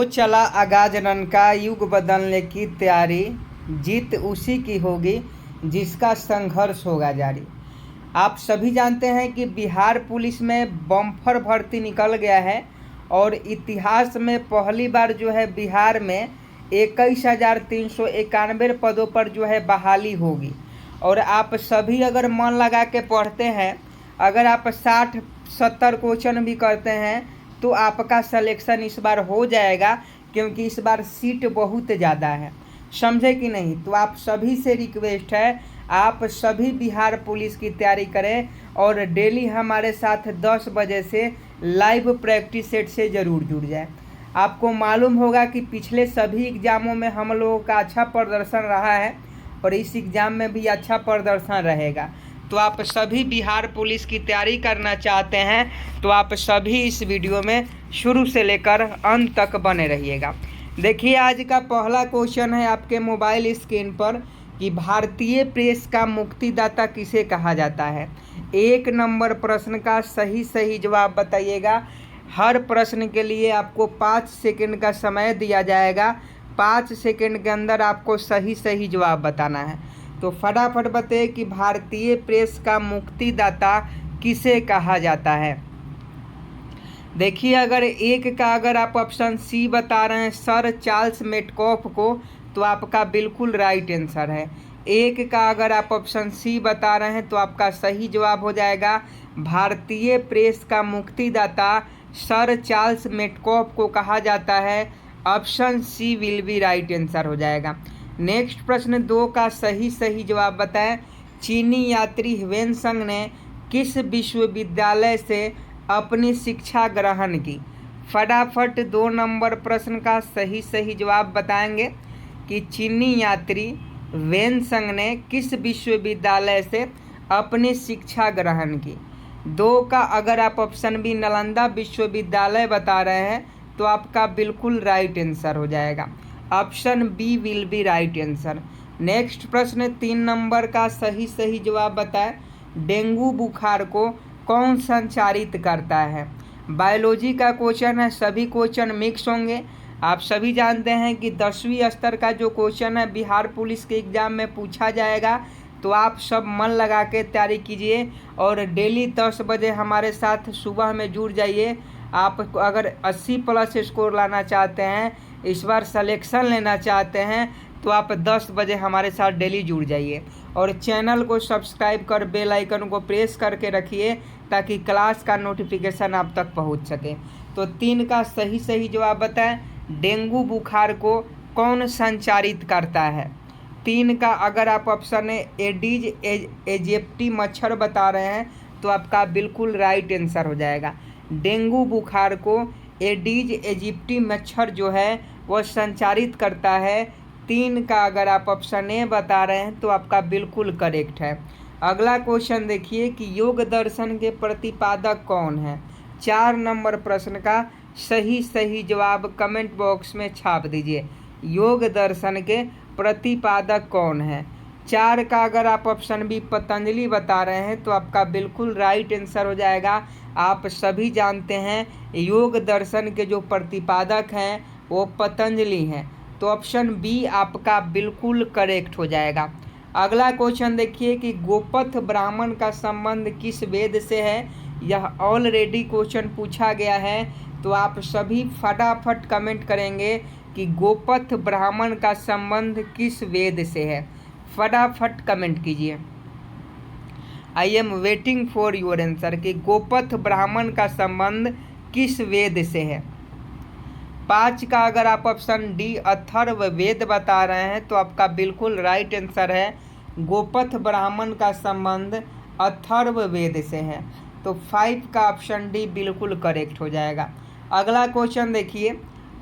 तो चला आगाज रन का, युग बदलने की तैयारी, जीत उसी की होगी जिसका संघर्ष होगा जारी। आप सभी जानते हैं कि बिहार पुलिस में बम्पर भर्ती निकल गया है और इतिहास में पहली बार जो है बिहार में 21,391 पदों पर जो है बहाली होगी। और आप सभी अगर मन लगा के पढ़ते हैं, अगर आप 60-70 क्वेश्चन भी करते हैं तो आपका सिलेक्शन इस बार हो जाएगा, क्योंकि इस बार सीट बहुत ज़्यादा है। समझे कि नहीं? तो आप सभी से रिक्वेस्ट है, आप सभी बिहार पुलिस की तैयारी करें और डेली हमारे साथ 10 बजे से लाइव प्रैक्टिस सेट से ज़रूर जुड़ जाए। आपको मालूम होगा कि पिछले सभी एग्ज़ामों में हम लोगों का अच्छा प्रदर्शन रहा है और इस एग्ज़ाम में भी अच्छा प्रदर्शन रहेगा। तो आप सभी बिहार पुलिस की तैयारी करना चाहते हैं तो आप सभी इस वीडियो में शुरू से लेकर अंत तक बने रहिएगा। देखिए, आज का पहला क्वेश्चन है आपके मोबाइल स्क्रीन पर कि भारतीय प्रेस का मुक्तिदाता किसे कहा जाता है। 1 नंबर प्रश्न का सही जवाब बताइएगा। हर प्रश्न के लिए आपको 5 सेकंड का समय दिया जाएगा। 5 सेकंड के अंदर आपको सही जवाब बताना है। तो फटाफट बताइए कि भारतीय प्रेस का मुक्तिदाता किसे कहा जाता है। देखिए, अगर 1 का अगर आप ऑप्शन सी बता रहे हैं सर चार्ल्स मेटकॉफ को, तो आपका बिल्कुल राइट आंसर है। 1 का अगर आप ऑप्शन सी बता रहे हैं तो आपका सही जवाब हो जाएगा। भारतीय प्रेस का मुक्तिदाता सर चार्ल्स मेटकॉफ को कहा जाता है। Option C will be right answer हो जाएगा। नेक्स्ट प्रश्न 2 का सही जवाब बताएं। चीनी यात्री ह्वेनसंग ने किस विश्वविद्यालय से अपनी शिक्षा ग्रहण की। फटाफट 2 नंबर प्रश्न का सही जवाब बताएंगे कि चीनी यात्री ह्वेनसंग ने किस विश्वविद्यालय से अपनी शिक्षा ग्रहण की। 2 का अगर आप ऑप्शन बी नालंदा विश्वविद्यालय बता रहे हैं तो आपका बिल्कुल राइट आंसर हो जाएगा। Option B will be right answer. Next प्रश्न 3 नंबर का सही जवाब बताएं। डेंगू बुखार को कौन संचारित करता है। बायोलॉजी का क्वेश्चन है, सभी क्वेश्चन मिक्स होंगे। आप सभी जानते हैं कि 10वीं स्तर का जो क्वेश्चन है बिहार पुलिस के एग्ज़ाम में पूछा जाएगा। तो आप सब मन लगा के तैयारी कीजिए और डेली 10 बजे हमारे साथ सुबह में जुड़ जाइए। आप अगर 80+ स्कोर लाना चाहते हैं, इस बार सिलेक्शन लेना चाहते हैं, तो आप 10 बजे हमारे साथ डेली जुड़ जाइए और चैनल को सब्सक्राइब कर बेल आइकन को प्रेस करके रखिए ताकि क्लास का नोटिफिकेशन आप तक पहुंच सके। तो 3 का सही जवाब बताएं। डेंगू बुखार को कौन संचारित करता है। 3 का अगर आप ऑप्शन एडीज एजिप्टी मच्छर बता रहे हैं तो आपका बिल्कुल राइट आंसर हो जाएगा। डेंगू बुखार को एडीज एजिप्टी मच्छर जो है वह संचारित करता है। 3 का अगर आप ऑप्शन ए बता रहे हैं तो आपका बिल्कुल करेक्ट है। अगला क्वेश्चन देखिए कि योग दर्शन के प्रतिपादक कौन है। 4 नंबर प्रश्न का सही जवाब कमेंट बॉक्स में छाप दीजिए। योग दर्शन के प्रतिपादक कौन है। 4 का अगर आप ऑप्शन बी पतंजलि बता रहे हैं तो आपका बिल्कुल राइट आंसर हो जाएगा। आप सभी जानते हैं योग दर्शन के जो प्रतिपादक हैं वो पतंजलि हैं। तो ऑप्शन बी आपका बिल्कुल करेक्ट हो जाएगा। अगला क्वेश्चन देखिए कि गोपथ ब्राह्मण का संबंध किस वेद से है। यह ऑलरेडी क्वेश्चन पूछा गया है, तो आप सभी फटाफट कमेंट करेंगे कि गोपथ ब्राह्मण का संबंध किस वेद से है। फटाफट कमेंट कीजिए। I am waiting for your answer कि गोपथ ब्राह्मण का संबंध किस वेद से है। 5 का अगर आप ऑप्शन डी अथर्ववेद बता रहे हैं तो आपका बिल्कुल राइट आंसर है। गोपथ ब्राह्मण का संबंध अथर्ववेद से है। तो 5 का ऑप्शन डी बिल्कुल करेक्ट हो जाएगा। अगला क्वेश्चन देखिए,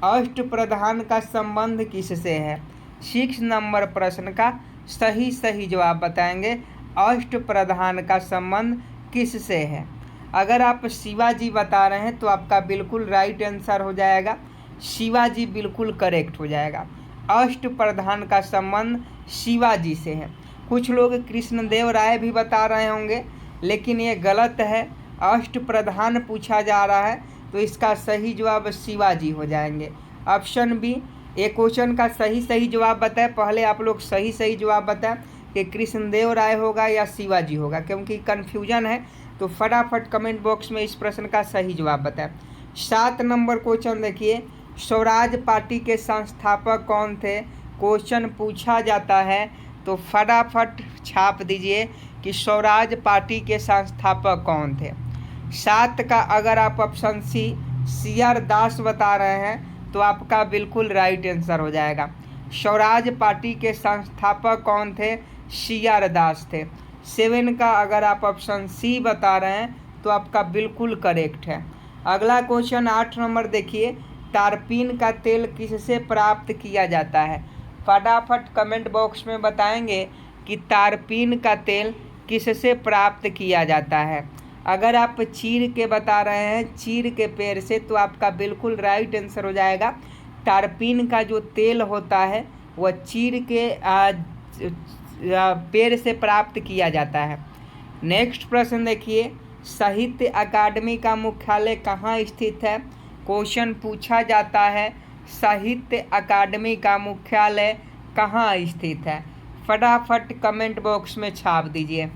अष्टप्रधान का संबंध किससे है। 6 नंबर प्रश्न का सही जवाब बताएंगे। अष्टप्रधान का संबंध किससे है। अगर आप शिवाजी बता रहे हैं तो आपका बिल्कुल राइट आंसर हो जाएगा। शिवाजी बिल्कुल करेक्ट हो जाएगा। अष्टप्रधान का संबंध शिवाजी से है। कुछ लोग कृष्णदेव राय भी बता रहे होंगे, लेकिन ये गलत है। अष्टप्रधान पूछा जा रहा है तो इसका सही जवाब शिवाजी हो जाएंगे। ऑप्शन बी, ये क्वेश्चन का सही जवाब बताएं। पहले आप लोग सही जवाब बताएं कि कृष्णदेव राय होगा या शिवाजी होगा, क्योंकि कन्फ्यूजन है। तो फटाफट कमेंट बॉक्स में इस प्रश्न का सही जवाब बताएं। 7 नंबर क्वेश्चन देखिए, स्वराज पार्टी के संस्थापक कौन थे, क्वेश्चन पूछा जाता है। तो फटाफट छाप दीजिए कि स्वराज पार्टी के संस्थापक कौन थे। 7 का अगर आप ऑप्शन सी आर दास बता रहे हैं तो आपका बिल्कुल राइट आंसर हो जाएगा। स्वराज पार्टी के संस्थापक कौन थे, सी आर दास थे। 7 का अगर आप ऑप्शन सी बता रहे हैं तो आपका बिल्कुल करेक्ट है। अगला क्वेश्चन 8 नंबर देखिए, तारपीन का तेल किससे प्राप्त किया जाता है। फटाफट कमेंट बॉक्स में बताएंगे कि तारपीन का तेल किससे प्राप्त किया जाता है। अगर आप चीड़ के बता रहे हैं, चीड़ के पेड़ से, तो आपका बिल्कुल राइट आंसर हो जाएगा। तारपीन का जो तेल होता है वह चीड़ के पेड़ से प्राप्त किया जाता है। नेक्स्ट प्रश्न देखिए, साहित्य अकादमी का मुख्यालय कहाँ स्थित है, क्वेश्चन पूछा जाता है साहित्य अकादमी का मुख्यालय कहाँ स्थित है। फटाफट कमेंट बॉक्स में छाप दीजिए।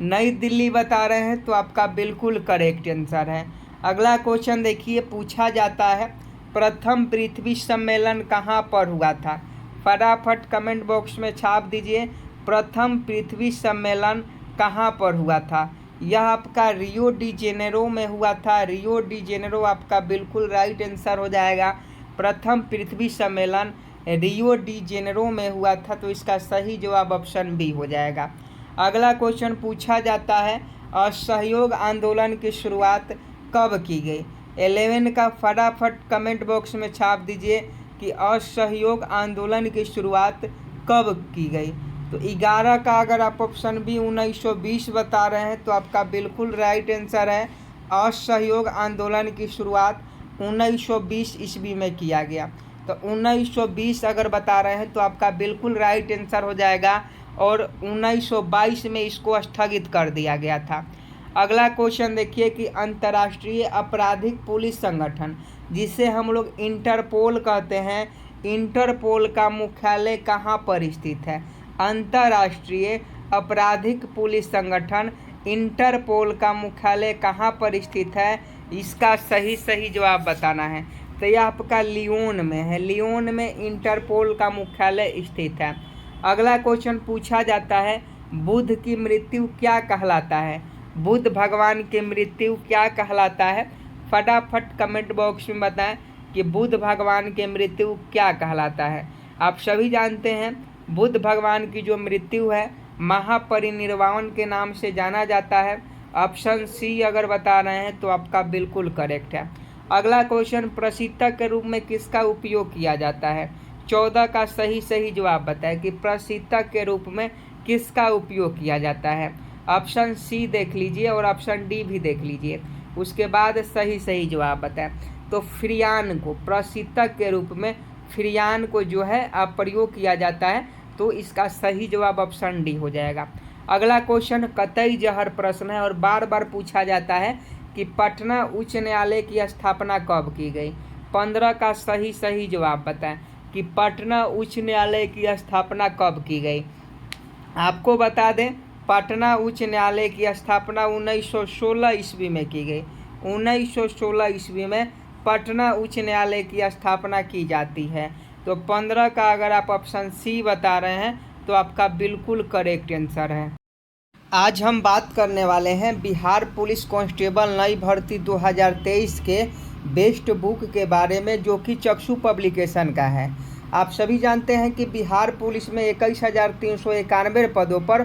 नई दिल्ली बता रहे हैं तो आपका बिल्कुल करेक्ट आंसर है। अगला क्वेश्चन देखिए, पूछा जाता है प्रथम पृथ्वी सम्मेलन कहाँ पर हुआ था। फटाफट कमेंट बॉक्स में छाप दीजिए, प्रथम पृथ्वी सम्मेलन कहाँ पर हुआ था। यह आपका रियो डी जेनेरो में हुआ था। रियो डी जेनेरो आपका बिल्कुल राइट आंसर हो जाएगा। प्रथम पृथ्वी सम्मेलन रियो डी जेनेरो में हुआ था, तो इसका सही जवाब ऑप्शन बी हो जाएगा। अगला क्वेश्चन पूछा जाता है असहयोग आंदोलन की शुरुआत कब की गई। 11 का फटाफट कमेंट बॉक्स में छाप दीजिए कि असहयोग आंदोलन की शुरुआत कब की गई। तो 11 का अगर आप ऑप्शन बी 1920 बता रहे हैं तो आपका बिल्कुल राइट आंसर है। असहयोग आंदोलन की शुरुआत 1920 ईस्वी में किया गया। तो 1920 अगर बता रहे हैं तो आपका बिल्कुल राइट आंसर हो जाएगा, और 1922 में इसको स्थगित कर दिया गया था। अगला क्वेश्चन देखिए कि अंतर्राष्ट्रीय आपराधिक पुलिस संगठन, जिसे हम लोग इंटरपोल कहते हैं, इंटरपोल का मुख्यालय कहाँ पर स्थित है। अंतर्राष्ट्रीय आपराधिक पुलिस संगठन इंटरपोल का मुख्यालय कहाँ पर स्थित है, इसका सही जवाब बताना है। तो यह आपका लियोन में है। लियोन में इंटरपोल का मुख्यालय स्थित है। अगला क्वेश्चन पूछा जाता है बुद्ध की मृत्यु क्या कहलाता है। बुद्ध भगवान की मृत्यु क्या कहलाता है। फटाफट कमेंट बॉक्स में बताएं कि बुद्ध भगवान की मृत्यु क्या कहलाता है। आप सभी जानते हैं बुद्ध भगवान की जो मृत्यु है महापरिनिर्वाण के नाम से जाना जाता है। ऑप्शन सी अगर बता रहे हैं तो आपका बिल्कुल करेक्ट है। अगला क्वेश्चन प्रशीतक के रूप में किसका उपयोग किया जाता है। 14 का सही जवाब बताएं कि प्रशीतक के रूप में किसका उपयोग किया जाता है। ऑप्शन सी देख लीजिए और ऑप्शन डी भी देख लीजिए, उसके बाद सही जवाब बताएं। तो फ्रियान को प्रशीतक के रूप में फ्रियान को जो है प्रयोग किया जाता है, तो इसका सही जवाब ऑप्शन डी हो जाएगा। अगला क्वेश्चन कतई जहर प्रश्न है और बार बार पूछा जाता है कि पटना उच्च न्यायालय की स्थापना कब की गई। 15 का सही जवाब बताएं कि पटना उच्च न्यायालय की स्थापना कब की गई। आपको बता दें पटना उच्च न्यायालय की स्थापना 1916 ईस्वी में की गई। 1916 ईस्वी में पटना उच्च न्यायालय की स्थापना की जाती है। तो 15 का अगर आप ऑप्शन सी बता रहे हैं तो आपका बिल्कुल करेक्ट आंसर है। आज हम बात करने वाले हैं बिहार पुलिस कांस्टेबल नई भर्ती 2023 के बेस्ट बुक के बारे में, जो कि चक्षु पब्लिकेशन का है। आप सभी जानते हैं कि बिहार पुलिस में 21,391 पदों पर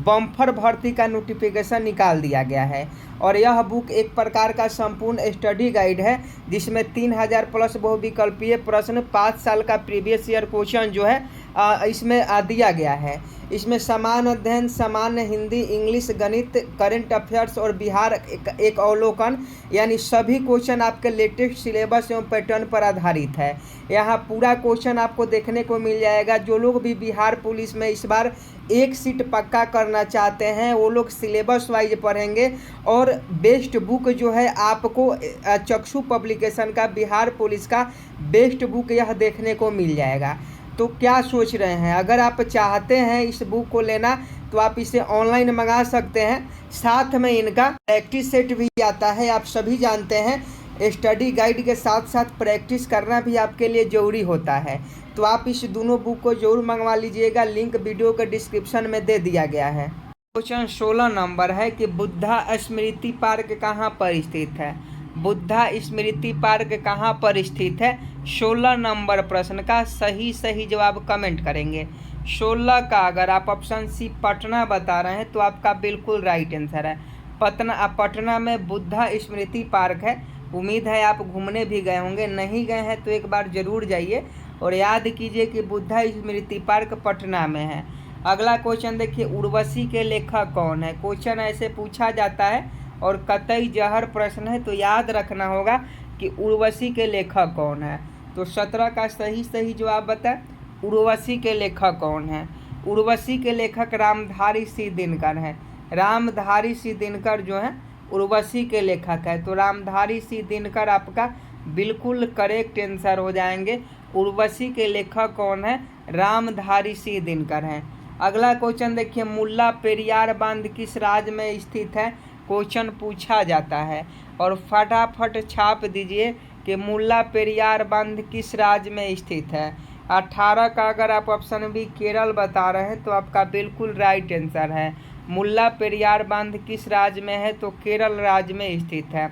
बम्पर भर्ती का नोटिफिकेशन निकाल दिया गया है, और यह बुक एक प्रकार का संपूर्ण स्टडी गाइड है जिसमें 3000 प्लस बहुविकल्पीय प्रश्न, 5 साल का प्रीवियस ईयर क्वेश्चन जो है इसमें दिया गया है। इसमें समान अध्ययन, सामान्य हिंदी, इंग्लिश, गणित, करंट अफेयर्स और बिहार एक अवलोकन, यानी सभी क्वेश्चन आपके लेटेस्ट सिलेबस एवं पैटर्न पर आधारित है। यहाँ पूरा क्वेश्चन आपको देखने को मिल जाएगा। जो लोग भी बिहार पुलिस में इस बार एक सीट पक्का करना चाहते हैं वो लोग सिलेबस वाइज पढ़ेंगे। और बेस्ट बुक जो है आपको चक्षु पब्लिकेशन का बिहार पुलिस का बेस्ट बुक यह देखने को मिल जाएगा। तो क्या सोच रहे हैं? अगर आप चाहते हैं इस बुक को लेना तो आप इसे ऑनलाइन मंगा सकते हैं। साथ में इनका प्रैक्टिस सेट भी आता है। आप सभी जानते हैं स्टडी गाइड के साथ साथ प्रैक्टिस करना भी आपके लिए ज़रूरी होता है। तो आप इस दोनों बुक को जरूर मंगवा लीजिएगा। लिंक वीडियो के डिस्क्रिप्शन में दे दिया गया है। क्वेश्चन 16 नंबर है कि बुद्धा स्मृति पार्क कहाँ पर स्थित है? बुद्धा स्मृति पार्क कहाँ पर स्थित है? 16 नंबर प्रश्न का सही जवाब कमेंट करेंगे। 16 का अगर आप ऑप्शन सी पटना बता रहे हैं तो आपका बिल्कुल राइट आंसर है। पटना में बुद्धा स्मृति पार्क है। उम्मीद है आप घूमने भी गए होंगे, नहीं गए हैं तो एक बार ज़रूर जाइए और याद कीजिए कि बुद्धा स्मृति पार्क पटना में है। अगला क्वेश्चन देखिए, उर्वशी के लेखक कौन है? क्वेश्चन ऐसे पूछा जाता है और कतई जहर प्रश्न है, तो याद रखना होगा कि उर्वशी के लेखक कौन है। तो 17 का सही जवाब बताएं, उर्वशी के लेखक कौन है? उर्वशी के लेखक रामधारी सिंह दिनकर हैं। रामधारी सिंह दिनकर जो है उर्वशी के लेखक है। तो रामधारी सिंह दिनकर आपका बिल्कुल करेक्ट आंसर हो जाएंगे। उर्वशी के लेखक कौन है? रामधारी सिंह दिनकर हैं। अगला क्वेश्चन देखिए, मुल्ला पेरियार बांध किस राज्य में स्थित है? क्वेश्चन पूछा जाता है और फटाफट छाप दीजिए कि मुल्ला पेरियार बांध किस राज्य में स्थित है। 18 का अगर आप ऑप्शन बी केरल बता रहे हैं तो आपका बिल्कुल राइट आंसर है। मुल्ला पेरियार बांध किस राज्य में है? तो केरल राज्य में स्थित है।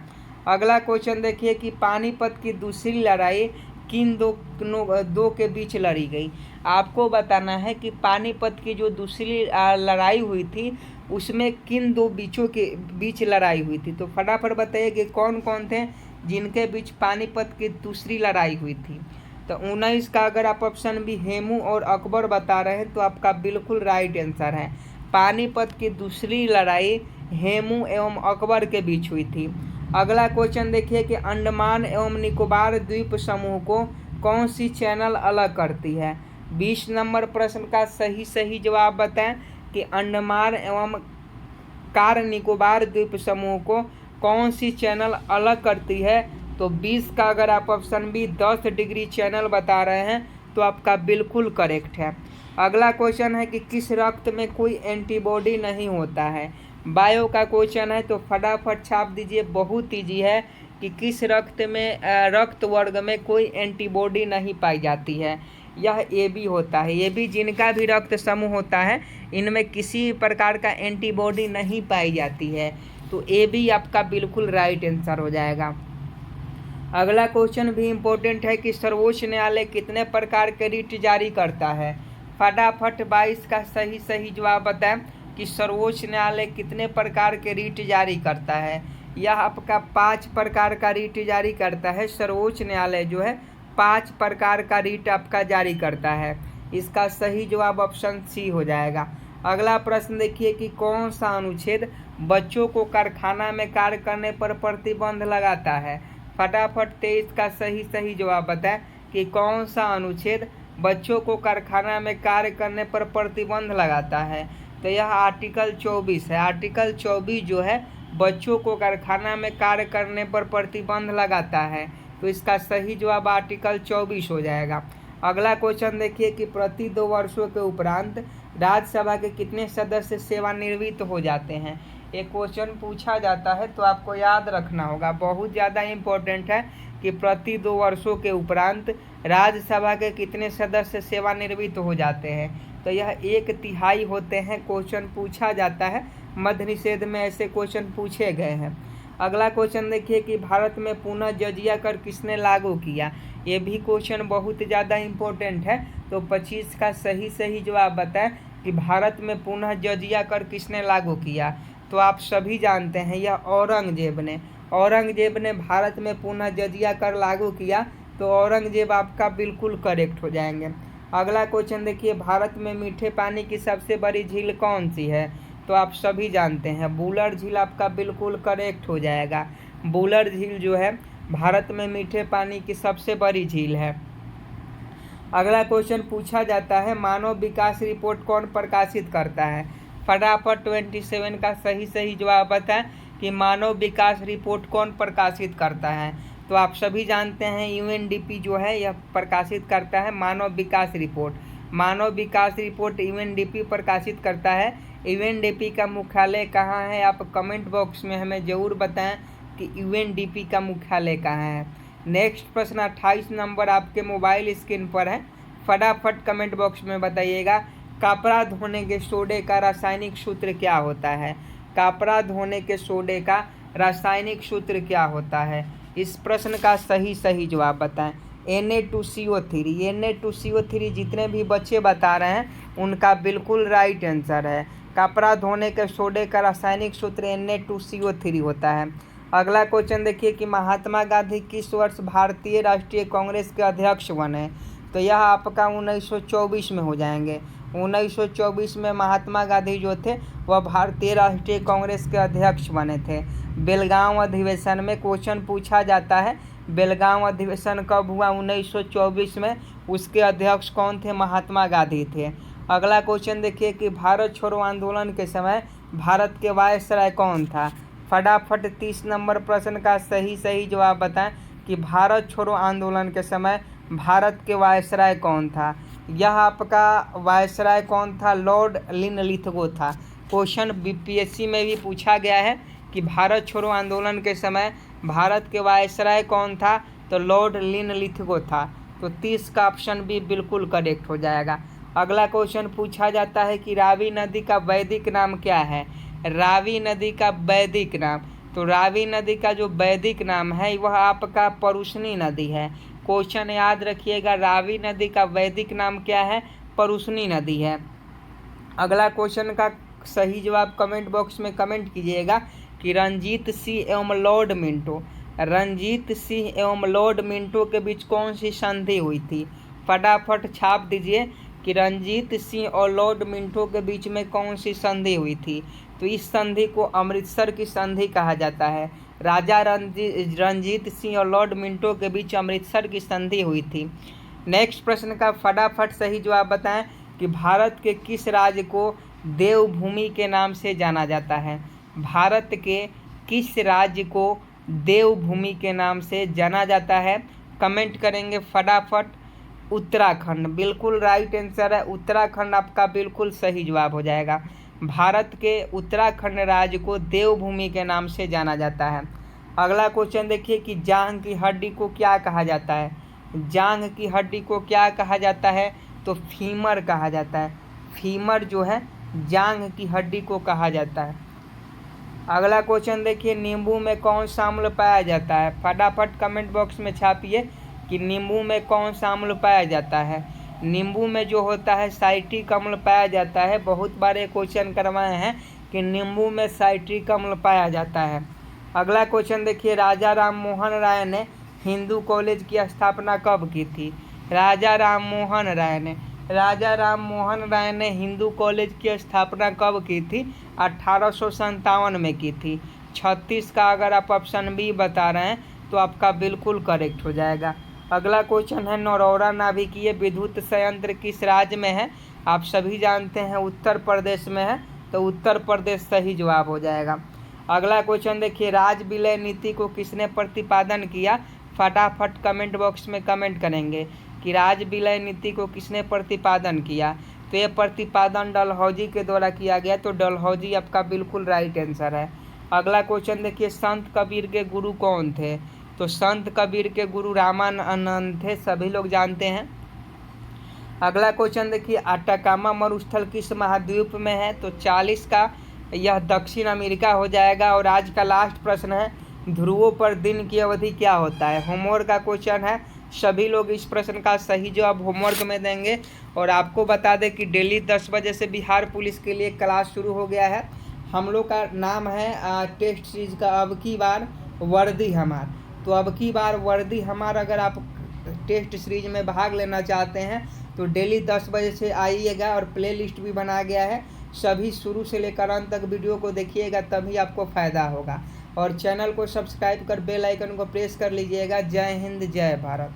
अगला क्वेश्चन देखिए कि पानीपत की दूसरी लड़ाई किन दो के बीच लड़ी गई? आपको बताना है कि पानीपत की जो दूसरी लड़ाई हुई थी उसमें किन दो के बीच लड़ाई हुई थी। तो फटाफट बताइए कि कौन कौन थे जिनके बीच पानीपत की दूसरी लड़ाई हुई थी। तो 19 का अगर आप ऑप्शन बी हेमू और अकबर बता रहे हैं तो आपका बिल्कुल राइट आंसर है। पानीपत की दूसरी लड़ाई हेमू एवं अकबर के बीच हुई थी। अगला क्वेश्चन देखिए कि अंडमान एवं निकोबार द्वीप समूह को कौन सी चैनल अलग करती है? 20 नंबर प्रश्न का सही जवाब बताएं कि अंडमान एवं कार निकोबार द्वीप समूह को कौन सी चैनल अलग करती है? तो 20 का अगर आप ऑप्शन बी 10 डिग्री चैनल बता रहे हैं तो आपका बिल्कुल करेक्ट है। अगला क्वेश्चन है कि किस रक्त में कोई एंटीबॉडी नहीं होता है? बायो का क्वेश्चन है तो फटाफट छाप दीजिए। बहुत ईजी है कि किस रक्त वर्ग में कोई एंटीबॉडी नहीं पाई जाती है। यह AB होता है। AB जिनका भी रक्त समूह होता है इनमें किसी प्रकार का एंटीबॉडी नहीं पाई जाती है। तो AB आपका बिल्कुल राइट आंसर हो जाएगा। अगला क्वेश्चन भी इम्पोर्टेंट है कि सर्वोच्च न्यायालय कितने प्रकार के रिट जारी करता है? फटाफट 22 का सही जवाब बताएं कि सर्वोच्च न्यायालय कितने प्रकार के रिट जारी करता है? यह आपका 5 प्रकार का रिट जारी करता है। सर्वोच्च न्यायालय जो है 5 प्रकार का रिट आपका जारी करता है। इसका सही जवाब ऑप्शन सी हो जाएगा। अगला प्रश्न देखिए कि कौन सा अनुच्छेद बच्चों को कारखाना में कार्य करने पर प्रतिबंध लगाता है? फटाफट 23 का सही जवाब बताएं कि कौन सा अनुच्छेद बच्चों को कारखाना में कार्य करने पर प्रतिबंध लगाता है? तो यह आर्टिकल 24 है। आर्टिकल 24 जो है बच्चों को कारखाना में कार्य करने पर प्रतिबंध लगाता है। तो इसका सही जवाब आर्टिकल 24 हो जाएगा। अगला क्वेश्चन देखिए कि प्रति 2 वर्षों के उपरांत राज्यसभा के कितने सदस्य सेवानिवृत्त हो जाते हैं? एक क्वेश्चन पूछा जाता है तो आपको याद रखना होगा। बहुत ज़्यादा इम्पोर्टेंट है कि प्रति 2 वर्षों के उपरांत राज्यसभा के कितने सदस्य सेवानिवृत्त हो जाते हैं? तो यह 1/3 होते हैं। क्वेश्चन पूछा जाता है, मध्य निषेध में ऐसे क्वेश्चन पूछे गए हैं। अगला क्वेश्चन देखिए कि भारत में पुनः जजिया कर किसने लागू किया? ये भी क्वेश्चन बहुत ज़्यादा इम्पोर्टेंट है। तो 25 का सही जवाब बताएं कि भारत में पुनः जजिया कर किसने लागू किया? तो आप सभी जानते हैं यह औरंगजेब ने भारत में पुनः जजिया कर लागू किया। तो औरंगजेब आपका बिल्कुल करेक्ट हो जाएंगे। अगला क्वेश्चन देखिए, भारत में मीठे पानी की सबसे बड़ी झील कौन सी है? तो आप सभी जानते हैं वुलर झील आपका बिल्कुल करेक्ट हो जाएगा। वुलर झील जो है भारत में मीठे पानी की सबसे बड़ी झील है। अगला क्वेश्चन पूछा जाता है, मानव विकास रिपोर्ट कौन प्रकाशित करता है? फटाफट 27 का सही जवाब बताएं कि मानव विकास रिपोर्ट कौन प्रकाशित करता है। तो आप सभी जानते हैं यूएनडीपी जो है यह प्रकाशित करता है मानव विकास रिपोर्ट। मानव विकास रिपोर्ट यूएनडीपी प्रकाशित करता है। यूएनडीपी का मुख्यालय कहाँ है? आप कमेंट बॉक्स में हमें ज़रूर बताएं कि यूएनडीपी का मुख्यालय कहाँ है। नेक्स्ट प्रश्न 28 नंबर आपके मोबाइल स्क्रीन पर है, फटाफट कमेंट बॉक्स में बताइएगा, कपड़ा धोने के सोडे का रासायनिक सूत्र क्या होता है? कपड़ा धोने के सोडे का रासायनिक सूत्र क्या होता है? इस प्रश्न का सही जवाब बताएं। Na2CO3। Na2CO3 जितने भी बच्चे बता रहे हैं उनका बिल्कुल राइट आंसर है। कपड़ा धोने के सोडे का रासायनिक सूत्र Na2CO3 होता है। अगला क्वेश्चन देखिए कि महात्मा गांधी किस वर्ष भारतीय राष्ट्रीय कांग्रेस के अध्यक्ष बने? तो यह आपका 1924 में हो जाएंगे। 1924 में महात्मा गांधी जो थे वह भारतीय राष्ट्रीय कांग्रेस के अध्यक्ष बने थे। बेलगांव अधिवेशन में क्वेश्चन पूछा जाता है, बेलगांव अधिवेशन कब हुआ? 1924 में। उसके अध्यक्ष कौन थे? महात्मा गांधी थे। अगला क्वेश्चन देखिए कि भारत छोड़ो आंदोलन के समय भारत के वायसराय कौन था? फटाफट 30 नंबर प्रश्न का सही जवाब बताएं कि भारत छोड़ो आंदोलन के समय भारत के वायसराय कौन था? यह आपका वायसराय कौन था? लॉर्ड लिनलिथगो था। क्वेश्चन बीपीएससी में भी पूछा गया है कि भारत छोड़ो आंदोलन के समय भारत के वायसराय कौन था? तो लॉर्ड लिनलिथगो था। तो 30 का ऑप्शन भी बिल्कुल करेक्ट हो जाएगा। अगला क्वेश्चन पूछा जाता है कि रावी नदी का वैदिक नाम क्या है? रावी नदी का वैदिक नाम, तो रावी नदी का जो वैदिक नाम है वह आपका परुशनी नदी है। क्वेश्चन याद रखिएगा, रावी नदी का वैदिक नाम क्या है? परुशनी नदी है। अगला क्वेश्चन का सही जवाब कमेंट बॉक्स में कमेंट कीजिएगा कि रंजीत सिंह एवं लॉर्ड मिंटो, रंजीत सिंह एवं लॉर्ड मिंटो के बीच कौन सी संधि हुई थी? फटाफट छाप दीजिए कि रंजीत सिंह और लॉर्ड मिंटो के बीच में कौन सी संधि हुई थी? तो इस संधि को अमृतसर की संधि कहा जाता है। राजा रंजीत सिंह और लॉर्ड मिंटो के बीच अमृतसर की संधि हुई थी। नेक्स्ट प्रश्न का फटाफट सही जवाब बताएं कि भारत के किस राज्य को देवभूमि के नाम से जाना जाता है? भारत के किस राज्य को देवभूमि के नाम से जाना जाता है? कमेंट करेंगे फटाफट। उत्तराखंड, बिल्कुल राइट आंसर है। उत्तराखंड आपका बिल्कुल सही जवाब हो जाएगा। भारत के उत्तराखंड राज्य को देवभूमि के नाम से जाना जाता है। अगला क्वेश्चन देखिए कि जांघ की हड्डी को क्या कहा जाता है? जांघ की हड्डी को क्या कहा जाता है? तो फीमर कहा जाता है। फीमर जो है जांघ की हड्डी को कहा जाता है। अगला क्वेश्चन देखिए, नींबू में कौन सा अम्ल पाया जाता है? फटाफट कमेंट बॉक्स में छापिए कि नींबू में कौन सा अम्ल पाया जाता है। नींबू में जो होता है साइट्रिक अम्ल पाया जाता है। बहुत बार ये क्वेश्चन करवाए हैं कि नींबू में साइट्रिक अम्ल पाया जाता है। अगला क्वेश्चन देखिए, राजा राम मोहन राय ने हिंदू कॉलेज की स्थापना कब की थी? राजा राम मोहन राय ने हिंदू कॉलेज की स्थापना कब की थी? 1857 में की थी। 36 का अगर आप ऑप्शन बी बता रहे हैं तो आपका बिल्कुल करेक्ट हो जाएगा। अगला क्वेश्चन है, नरौरा नाभिकीय विद्युत संयंत्र किस राज्य में है? आप सभी जानते हैं उत्तर प्रदेश में है, तो उत्तर प्रदेश सही जवाब हो जाएगा। अगला क्वेश्चन देखिए, राज विलय नीति को किसने प्रतिपादन किया? फटाफट कमेंट बॉक्स में कमेंट करेंगे कि राज विलय नीति को किसने प्रतिपादन किया। तो ये प्रतिपादन डलहौजी के द्वारा किया गया, तो डलहौजी आपका बिल्कुल राइट आंसर है। अगला क्वेश्चन देखिए, संत कबीर के गुरु कौन थे? तो संत कबीर के गुरु रामानंद थे, सभी लोग जानते हैं। अगला क्वेश्चन देखिए, अटाकामा मरुस्थल किस महाद्वीप में है? तो 40 का यह दक्षिण अमेरिका हो जाएगा। और आज का लास्ट प्रश्न है, ध्रुवों पर दिन की अवधि क्या होता है? होमवर्क का क्वेश्चन है, सभी लोग इस प्रश्न का सही जवाब होमवर्क में देंगे। और आपको बता दें कि डेली 10 बजे से बिहार पुलिस के लिए क्लास शुरू हो गया है। हम लोग का नाम है टेस्ट सीरीज का अब की बार वर्दी हमार। तो अब की बार वर्दी हमार अगर आप टेस्ट सीरीज में भाग लेना चाहते हैं तो डेली 10 बजे से आइएगा और प्ले लिस्ट भी बना गया है, सभी शुरू से लेकर अंत तक वीडियो को देखिएगा, तभी आपको फ़ायदा होगा। और चैनल को सब्सक्राइब कर बेल आइकन को प्रेस कर लीजिएगा। जय हिंद, जय भारत।